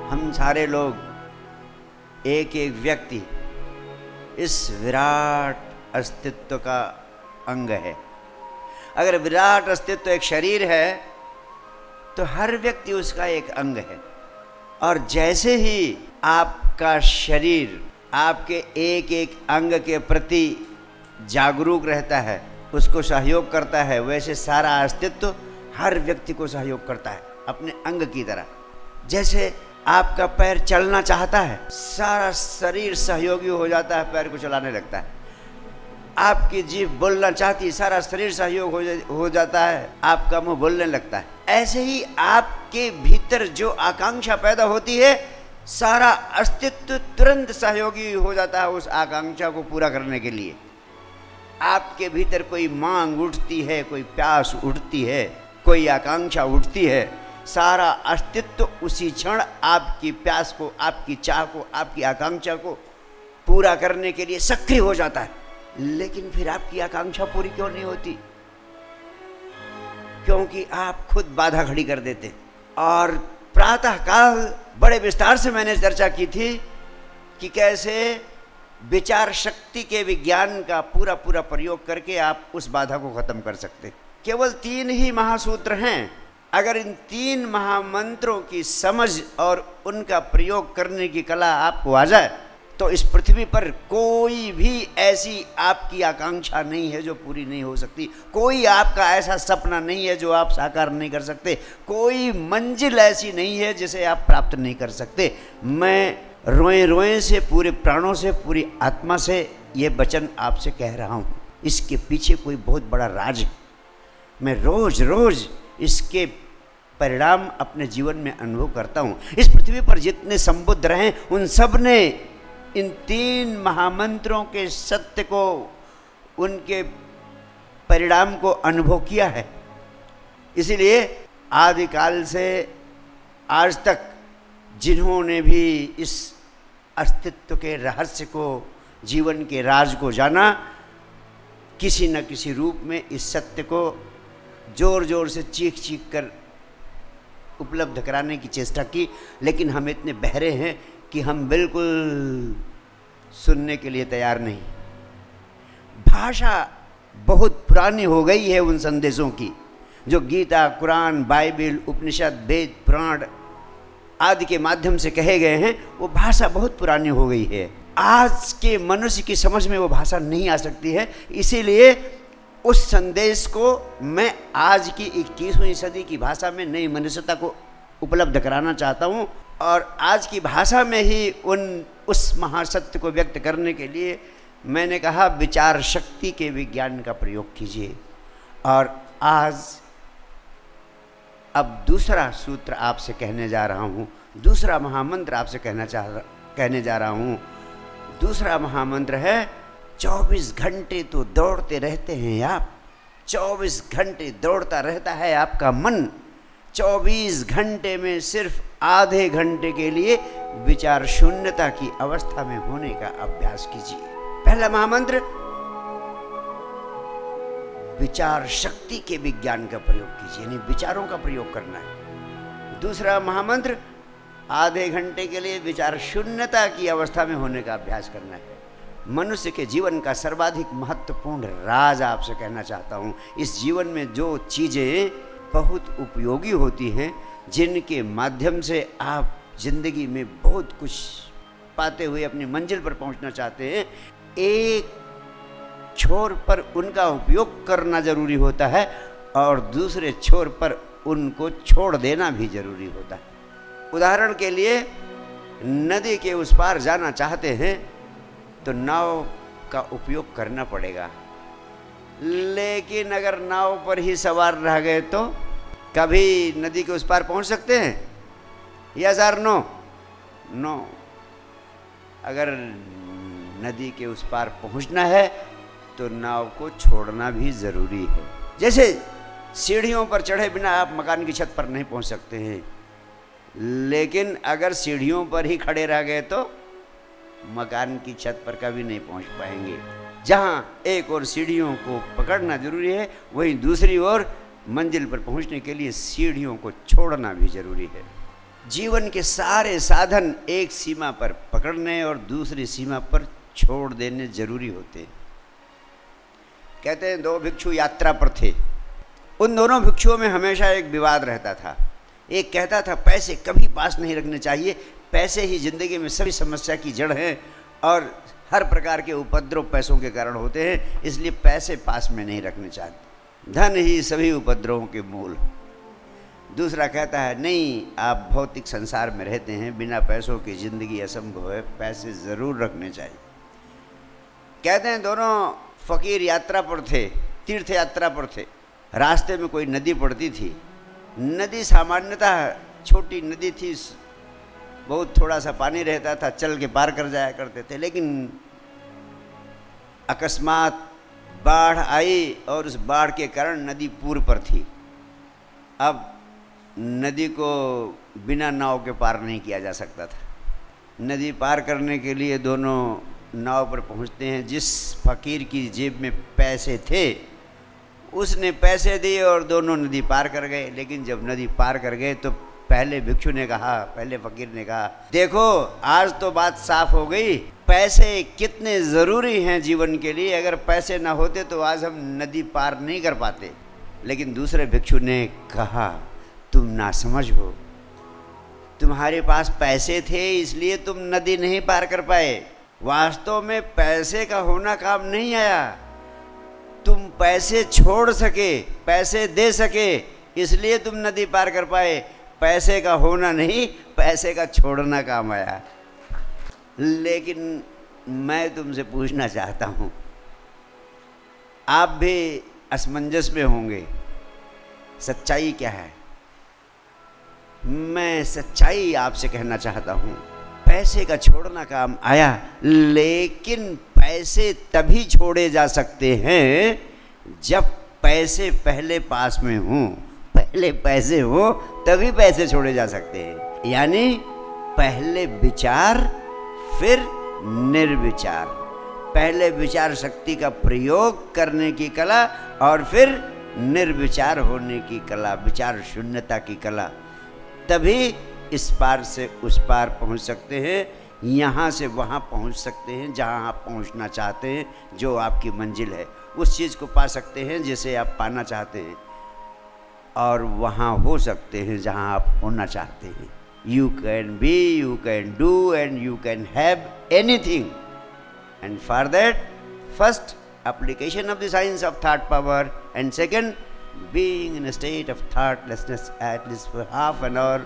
हम सारे लोग एक एक व्यक्ति इस विराट अस्तित्व का अंग है। अगर विराट अस्तित्व एक शरीर है तो हर व्यक्ति उसका एक अंग है। और जैसे ही आपका शरीर आपके एक एक अंग के प्रति जागरूक रहता है, उसको सहयोग करता है, वैसे सारा अस्तित्व हर व्यक्ति को सहयोग करता है अपने अंग की तरह। जैसे आपका पैर चलना चाहता है, सारा शरीर सहयोगी हो जाता है, पैर को चलाने लगता है। आपकी जीभ बोलना चाहती, सारा शरीर सहयोग हो जाता है, आपका मुंह बोलने लगता है। ऐसे ही आपके भीतर जो आकांक्षा पैदा होती है, सारा अस्तित्व तुरंत सहयोगी हो जाता है उस आकांक्षा को पूरा करने के लिए। आपके भीतर कोई मांग उठती है, कोई प्यास उठती है, कोई आकांक्षा उठती है, सारा अस्तित्व उसी क्षण आपकी प्यास को, आपकी चाह को, आपकी आकांक्षा को पूरा करने के लिए सक्रिय हो जाता है। लेकिन फिर आपकी आकांक्षा पूरी क्यों नहीं होती? क्योंकि आप खुद बाधा खड़ी कर देते। और प्रातः काल बड़े विस्तार से मैंने चर्चा की थी कि कैसे विचार शक्ति के विज्ञान का पूरा प्रयोग करके आप उस बाधा को खत्म कर सकते। केवल 3 ही महासूत्र हैं। अगर इन 3 महामंत्रों की समझ और उनका प्रयोग करने की कला आपको आ जाए तो इस पृथ्वी पर कोई भी ऐसी आपकी आकांक्षा नहीं है जो पूरी नहीं हो सकती। कोई आपका ऐसा सपना नहीं है जो आप साकार नहीं कर सकते। कोई मंजिल ऐसी नहीं है जिसे आप प्राप्त नहीं कर सकते। मैं रोए रोए से, पूरे प्राणों से, पूरी आत्मा से ये वचन आपसे कह रहा हूँ। इसके पीछे कोई बहुत बड़ा राज है। मैं रोज रोज इसके परिणाम अपने जीवन में अनुभव करता हूँ। इस पृथ्वी पर जितने संबुद्ध रहे उन सब ने इन 3 महामंत्रों के सत्य को, उनके परिणाम को अनुभव किया है। इसीलिए आदिकाल से आज तक जिन्होंने भी इस अस्तित्व के रहस्य को, जीवन के राज को जाना, किसी न किसी रूप में इस सत्य को जोर जोर से चीख चीख कर उपलब्ध कराने की चेष्टा की। लेकिन हम इतने बहरे हैं कि हम बिल्कुल सुनने के लिए तैयार नहीं। भाषा बहुत पुरानी हो गई है उन संदेशों की जो गीता, कुरान, बाइबिल, उपनिषद, वेद, पुराण आदि के माध्यम से कहे गए हैं। वो भाषा बहुत पुरानी हो गई है। आज के मनुष्य की समझ में वो भाषा नहीं आ सकती है। इसीलिए उस संदेश को मैं आज की 21वीं सदी की भाषा में नई मनुष्यता को उपलब्ध कराना चाहता हूँ। और आज की भाषा में ही उस महासत्य को व्यक्त करने के लिए मैंने कहा विचार शक्ति के विज्ञान का प्रयोग कीजिए। और आज अब दूसरा सूत्र आपसे कहने जा रहा हूँ, दूसरा महामंत्र आपसे कहने जा रहा हूँ। दूसरा महामंत्र है 24 घंटे तो दौड़ते रहते हैं आप। 24 घंटे दौड़ता रहता है आपका मन। 24 घंटे में सिर्फ आधे घंटे के लिए विचार शून्यता की अवस्था में होने का अभ्यास कीजिए। पहला महामंत्र विचार शक्ति के विज्ञान का प्रयोग कीजिए, यानी विचारों का प्रयोग करना है। दूसरा महामंत्र आधे घंटे के लिए विचार शून्यता की अवस्था में होने का अभ्यास करना है। मनुष्य के जीवन का सर्वाधिक महत्वपूर्ण राज आपसे कहना चाहता हूँ। इस जीवन में जो चीज़ें बहुत उपयोगी होती हैं, जिनके माध्यम से आप जिंदगी में बहुत कुछ पाते हुए अपनी मंजिल पर पहुँचना चाहते हैं, एक छोर पर उनका उपयोग करना जरूरी होता है और दूसरे छोर पर उनको छोड़ देना भी जरूरी होता है। उदाहरण के लिए, नदी के उस पार जाना चाहते हैं तो नाव का उपयोग करना पड़ेगा। लेकिन अगर नाव पर ही सवार रह गए तो कभी नदी के उस पार पहुंच सकते हैं? यस और नो? नो। अगर नदी के उस पार पहुंचना है तो नाव को छोड़ना भी ज़रूरी है। जैसे सीढ़ियों पर चढ़े बिना आप मकान की छत पर नहीं पहुंच सकते हैं, लेकिन अगर सीढ़ियों पर ही खड़े रह गए तो मकान की छत पर कभी नहीं पहुंच पाएंगे। जहां एक और सीढ़ियों को पकड़ना जरूरी है, वहीं दूसरी ओर मंजिल पर पहुंचने के लिए सीढ़ियों को छोड़ना भी जरूरी है। जीवन के सारे साधन एक सीमा पर पकड़ने और दूसरी सीमा पर छोड़ देने जरूरी होते हैं। कहते हैं 2 भिक्षु यात्रा पर थे। उन दोनों भिक्षुओं में हमेशा एक विवाद रहता था। एक कहता था पैसे कभी पास नहीं रखने चाहिए, पैसे ही जिंदगी में सभी समस्या की जड़ हैं और हर प्रकार के उपद्रव पैसों के कारण होते हैं, इसलिए पैसे पास में नहीं रखने चाहिए, धन ही सभी उपद्रवों के मूल। दूसरा कहता है नहीं, आप भौतिक संसार में रहते हैं, बिना पैसों की जिंदगी असंभव है, पैसे ज़रूर रखने चाहिए। कहते हैं दोनों फकीर यात्रा पर थे, तीर्थ यात्रा पर थे। रास्ते में कोई नदी पड़ती थी। नदी सामान्यतः छोटी नदी थी, बहुत थोड़ा सा पानी रहता था, चल के पार कर जाया करते थे। लेकिन अकस्मात बाढ़ आई और उस बाढ़ के कारण नदी पूर पर थी। अब नदी को बिना नाव के पार नहीं किया जा सकता था। नदी पार करने के लिए दोनों नाव पर पहुंचते हैं। जिस फकीर की जेब में पैसे थे उसने पैसे दिए और दोनों नदी पार कर गए। लेकिन जब नदी पार कर गए तो पहले भिक्षु ने कहा, पहले फकीर ने कहा, देखो आज तो बात साफ हो गई, पैसे कितने ज़रूरी हैं जीवन के लिए, अगर पैसे ना होते तो आज हम नदी पार नहीं कर पाते। लेकिन दूसरे भिक्षु ने कहा, तुम ना समझ हो, तुम्हारे पास पैसे थे इसलिए तुम नदी नहीं पार कर पाए, वास्तव में पैसे का होना काम नहीं आया। तुम पैसे छोड़ सके, पैसे दे सके, इसलिए तुम नदी पार कर पाए। पैसे का होना नहीं, पैसे का छोड़ना काम आया। लेकिन मैं तुमसे पूछना चाहता हूँ, आप भी असमंजस में होंगे, सच्चाई क्या है? मैं सच्चाई आपसे कहना चाहता हूँ, पैसे का छोड़ना काम आया, लेकिन पैसे तभी छोड़े जा सकते हैं जब पैसे पहले पास में हों। पहले पैसे हो तभी पैसे छोड़े जा सकते हैं। यानी पहले विचार फिर निर्विचार, पहले विचार शक्ति का प्रयोग करने की कला और फिर निर्विचार होने की कला, विचार शून्यता की कला, तभी इस पार से उस पार पहुंच सकते हैं, यहाँ से वहाँ पहुंच सकते हैं जहाँ आप पहुँचना चाहते हैं, जो आपकी मंजिल है, उस चीज़ को पा सकते हैं जिसे आप पाना चाहते हैं, और वहाँ हो सकते हैं जहाँ आप होना चाहते हैं। You can be, you can do and you can have anything. And for that, first, application of the science of thought power, and second, being in a state of thoughtlessness at least for half an hour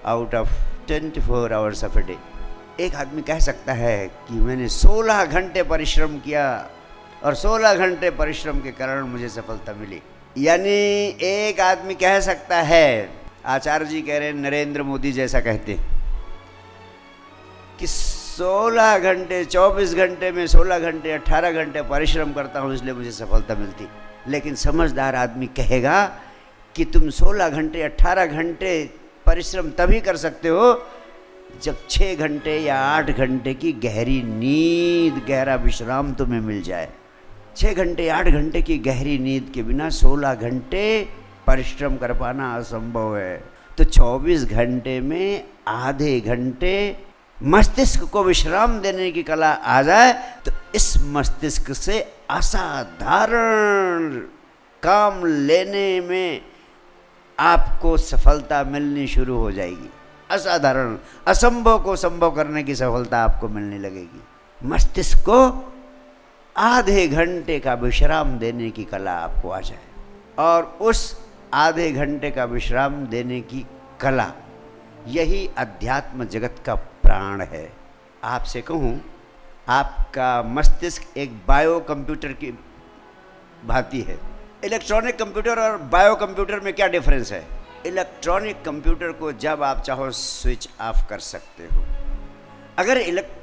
out of 24 hours of a day. एक आदमी कह सकता है कि मैंने 16 घंटे परिश्रम किया और 16 घंटे परिश्रम के कारण मुझे सफलता मिली। यानी एक आदमी कह सकता है, आचार्य जी कह रहे हैं, नरेंद्र मोदी जैसा कहते हैं कि 16 घंटे 24 घंटे में 16 घंटे 18 घंटे परिश्रम करता हूँ इसलिए मुझे सफलता मिलती। लेकिन समझदार आदमी कहेगा कि तुम 16 घंटे 18 घंटे परिश्रम तभी कर सकते हो जब 6 घंटे या 8 घंटे की गहरी नींद, गहरा विश्राम तुम्हें मिल जाए। 6 घंटे 8 घंटे की गहरी नींद के बिना 16 घंटे परिश्रम कर पाना असंभव है। तो 24 घंटे में आधे घंटे मस्तिष्क को विश्राम देने की कला आ जाए तो इस मस्तिष्क से असाधारण काम लेने में आपको सफलता मिलनी शुरू हो जाएगी। असाधारण, असंभव को संभव करने की सफलता आपको मिलने लगेगी। मस्तिष्क को आधे घंटे का विश्राम देने की कला आपको आ जाए, और उस आधे घंटे का विश्राम देने की कला, यही अध्यात्म जगत का प्राण है। आपसे कहूँ, आपका मस्तिष्क एक बायो कंप्यूटर की भांति है। इलेक्ट्रॉनिक कंप्यूटर और बायो कंप्यूटर में क्या डिफरेंस है? इलेक्ट्रॉनिक कंप्यूटर को जब आप चाहो स्विच ऑफ कर सकते हो।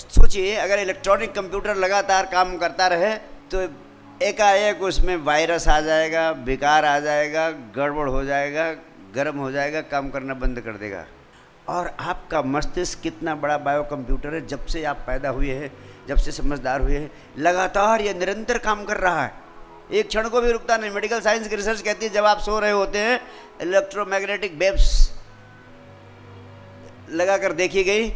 सोचिए, अगर इलेक्ट्रॉनिक कंप्यूटर लगातार काम करता रहे तो एकाएक उसमें वायरस आ जाएगा, बेकार आ जाएगा, गड़बड़ हो जाएगा, गर्म हो जाएगा, काम करना बंद कर देगा। और आपका मस्तिष्क कितना बड़ा बायो कंप्यूटर है, जब से आप पैदा हुए हैं, जब से समझदार हुए हैं, लगातार ये निरंतर काम कर रहा है, एक क्षण को भी रुकता नहीं। मेडिकल साइंस की रिसर्च कहती है जब आप सो रहे होते हैं, इलेक्ट्रोमैग्नेटिक वेव्स लगा कर देखी गई,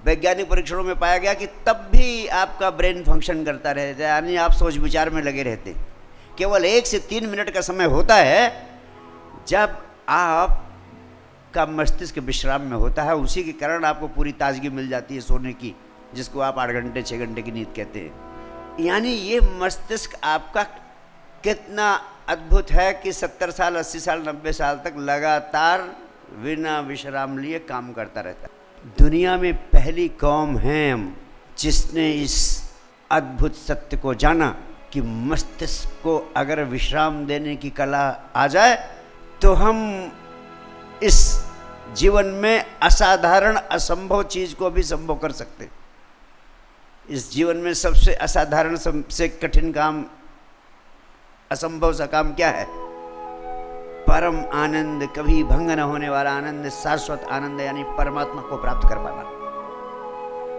वैज्ञानिक परीक्षणों में पाया गया कि तब भी आपका ब्रेन फंक्शन करता रहता है, यानी आप सोच विचार में लगे रहते। केवल 1 से 3 मिनट का समय होता है जब आप का मस्तिष्क विश्राम में होता है, उसी के कारण आपको पूरी ताजगी मिल जाती है सोने की, जिसको आप 8 घंटे 6 घंटे की नींद कहते हैं। यानी ये मस्तिष्क आपका कितना अद्भुत है कि 70 साल 80 साल 90 साल तक लगातार बिना विश्राम लिए काम करता रहता है। दुनिया में पहली कौम है हम जिसने इस अद्भुत सत्य को जाना कि मस्तिष्क को अगर विश्राम देने की कला आ जाए तो हम इस जीवन में असाधारण असंभव चीज को भी संभव कर सकते। इस जीवन में सबसे असाधारण सबसे कठिन काम, असंभव सा काम क्या है? परम आनंद, कभी भंग न होने वाला आनंद, शाश्वत आनंद, यानी परमात्मा को प्राप्त कर पाना।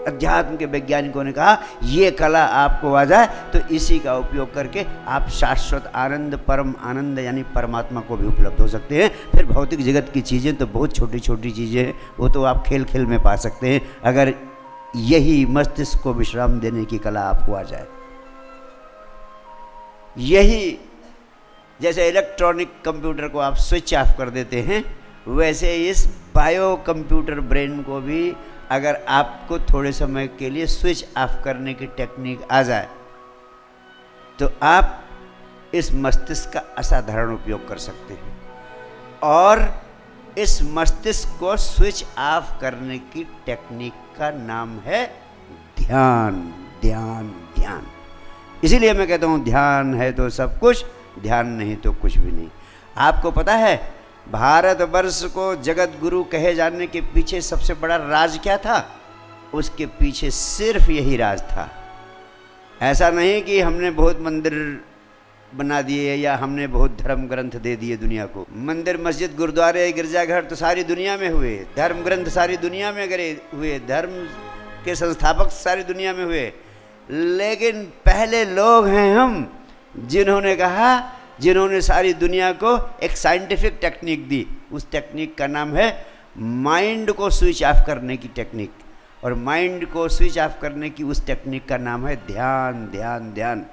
अध्यात्म के वैज्ञानिकों ने कहा ये कला आपको आ जाए तो इसी का उपयोग करके आप शाश्वत आनंद, परम आनंद यानी परमात्मा को भी उपलब्ध हो सकते हैं। फिर भौतिक जगत की चीज़ें तो बहुत छोटी छोटी चीज़ें हैं, वो तो आप खेल खेल में पा सकते हैं, अगर यही मस्तिष्क को विश्राम देने की कला आपको आ जाए। यही जैसे इलेक्ट्रॉनिक कंप्यूटर को आप स्विच ऑफ कर देते हैं, वैसे इस बायो कंप्यूटर ब्रेन को भी अगर आपको थोड़े समय के लिए स्विच ऑफ करने की टेक्निक आ जाए तो आप इस मस्तिष्क का असाधारण उपयोग कर सकते हैं। और इस मस्तिष्क को स्विच ऑफ करने की टेक्निक का नाम है ध्यान। ध्यान ध्यान, इसीलिए मैं कहता हूँ ध्यान है तो सब कुछ, ध्यान नहीं तो कुछ भी नहीं। आपको पता है भारतवर्ष को जगत गुरु कहे जाने के पीछे सबसे बड़ा राज क्या था? उसके पीछे सिर्फ यही राज था। ऐसा नहीं कि हमने बहुत मंदिर बना दिए या हमने बहुत धर्म ग्रंथ दे दिए दुनिया को। मंदिर, मस्जिद, गुरुद्वारे, गिरजाघर तो सारी दुनिया में हुए, धर्म ग्रंथ सारी दुनिया में हुए, धर्म के संस्थापक सारी दुनिया में हुए, लेकिन पहले लोग हैं हम जिन्होंने कहा, जिन्होंने सारी दुनिया को एक साइंटिफिक टेक्निक दी। उस टेक्निक का नाम है माइंड को स्विच ऑफ करने की टेक्निक, और माइंड को स्विच ऑफ करने की उस टेक्निक का नाम है ध्यान। ध्यान ध्यान,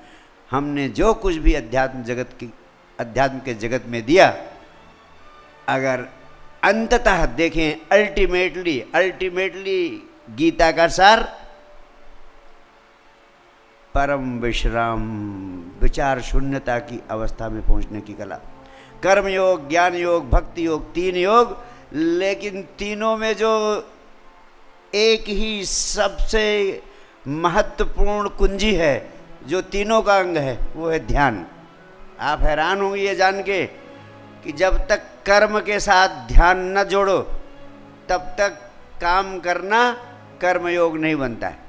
हमने जो कुछ भी अध्यात्म के जगत में दिया, अगर अंततः देखें अल्टीमेटली गीता का सार परम विश्राम, विचार शून्यता की अवस्था में पहुंचने की कला। कर्म योग, ज्ञान योग, भक्ति योग, 3 योग, लेकिन तीनों में जो एक ही सबसे महत्वपूर्ण कुंजी है, जो तीनों का अंग है, वो है ध्यान। आप हैरान होंगे ये जान के कि जब तक कर्म के साथ ध्यान न जोड़ो तब तक काम करना कर्मयोग नहीं बनता है।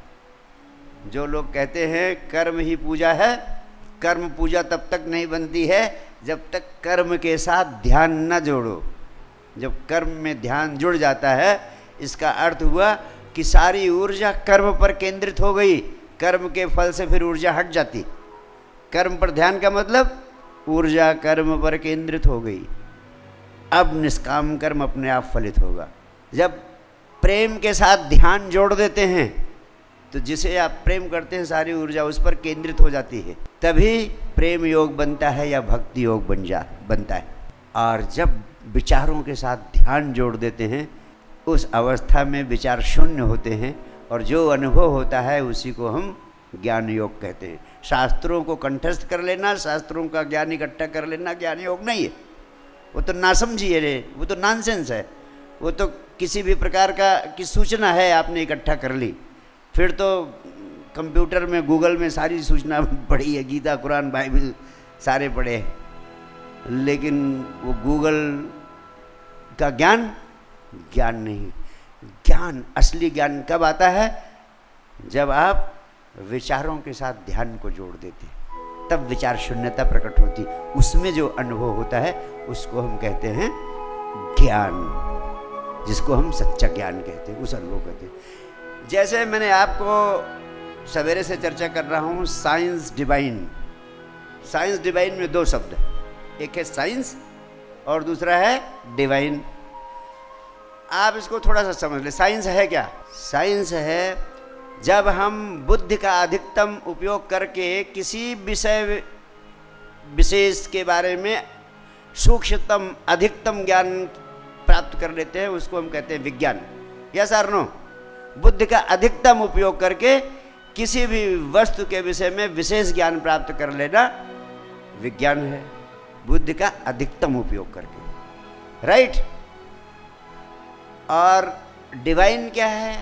जो लोग कहते हैं कर्म ही पूजा है, कर्म पूजा तब तक नहीं बनती है जब तक कर्म के साथ ध्यान न जोड़ो। जब कर्म में ध्यान जुड़ जाता है, इसका अर्थ हुआ कि सारी ऊर्जा कर्म पर केंद्रित हो गई, कर्म के फल से फिर ऊर्जा हट जाती। कर्म पर ध्यान का मतलब ऊर्जा कर्म पर केंद्रित हो गई, अब निष्काम कर्म अपने आप फलित होगा। जब प्रेम के साथ ध्यान जोड़ देते हैं तो जिसे आप प्रेम करते हैं सारी ऊर्जा उस पर केंद्रित हो जाती है, तभी प्रेम योग बनता है या भक्ति योग बनता है। और जब विचारों के साथ ध्यान जोड़ देते हैं, उस अवस्था में विचार शून्य होते हैं और जो अनुभव होता है उसी को हम ज्ञान योग कहते हैं। शास्त्रों को कंठस्थ कर लेना, शास्त्रों का ज्ञान इकट्ठा कर लेना ज्ञान योग नहीं है। वो तो नासमझी है, वो तो नॉनसेंस है। वो तो किसी भी प्रकार की सूचना है, आपने इकट्ठा कर ली, फिर तो कंप्यूटर में, गूगल में सारी सूचना पड़ी है, गीता, कुरान, बाइबल सारे पढ़े हैं, लेकिन वो गूगल का ज्ञान नहीं। ज्ञान, असली ज्ञान कब आता है? जब आप विचारों के साथ ध्यान को जोड़ देते, तब विचार शून्यता प्रकट होती, उसमें जो अनुभव होता है उसको हम कहते हैं ज्ञान, जिसको हम सच्चा ज्ञान कहते हैं, उस अनुभव कहते हैं। जैसे मैंने आपको सवेरे से चर्चा कर रहा हूँ साइंस डिवाइन। साइंस डिवाइन में 2 शब्द, एक है साइंस और दूसरा है डिवाइन। आप इसको थोड़ा सा समझ ले। साइंस है क्या? साइंस है जब हम बुद्धि का अधिकतम उपयोग करके किसी विषय विशेष के बारे में सूक्ष्मतम अधिकतम ज्ञान प्राप्त कर लेते हैं, उसको हम कहते हैं विज्ञान। यस और नो? बुद्धि का अधिकतम उपयोग करके किसी भी वस्तु के विषय में विशेष ज्ञान प्राप्त कर लेना विज्ञान है, बुद्धि का अधिकतम उपयोग करके, राइट। और डिवाइन क्या है,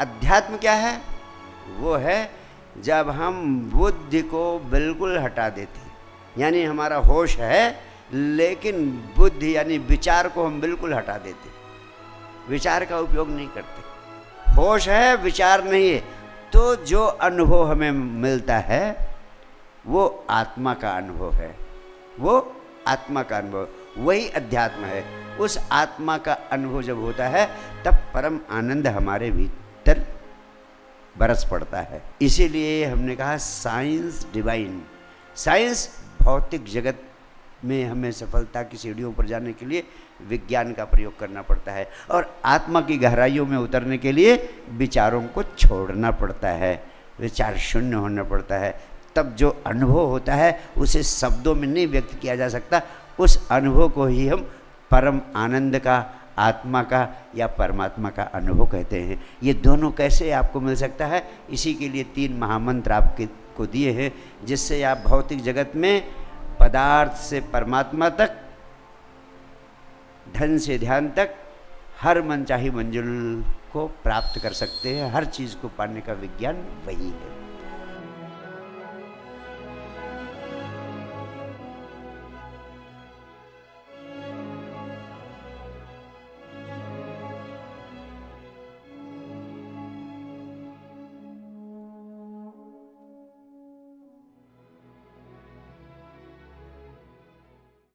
अध्यात्म क्या है? वो है जब हम बुद्धि को बिल्कुल हटा देते, यानी हमारा होश है लेकिन बुद्धि यानी विचार को हम बिल्कुल हटा देते, विचार का उपयोग नहीं करते। होश है, विचार नहीं है, तो जो अनुभव हमें मिलता है वो आत्मा का अनुभव है, वो आत्मा का अनुभव, वही अध्यात्म है। उस आत्मा का अनुभव जब होता है तब परम आनंद हमारे भीतर बरस पड़ता है। इसीलिए हमने कहा साइंस डिवाइन। साइंस भौतिक जगत में हमें सफलता की सीढ़ियों पर जाने के लिए विज्ञान का प्रयोग करना पड़ता है, और आत्मा की गहराइयों में उतरने के लिए विचारों को छोड़ना पड़ता है, विचार शून्य होना पड़ता है। तब जो अनुभव होता है उसे शब्दों में नहीं व्यक्त किया जा सकता, उस अनुभव को ही हम परम आनंद का, आत्मा का या परमात्मा का अनुभव कहते हैं। ये दोनों कैसे आपको मिल सकता है? इसी के लिए 3 महामंत्र आपको दिए हैं, जिससे आप भौतिक जगत में पदार्थ से परमात्मा तक, धन से ध्यान तक हर मनचाही मंजिल को प्राप्त कर सकते हैं। हर चीज़ को पाने का विज्ञान वही है।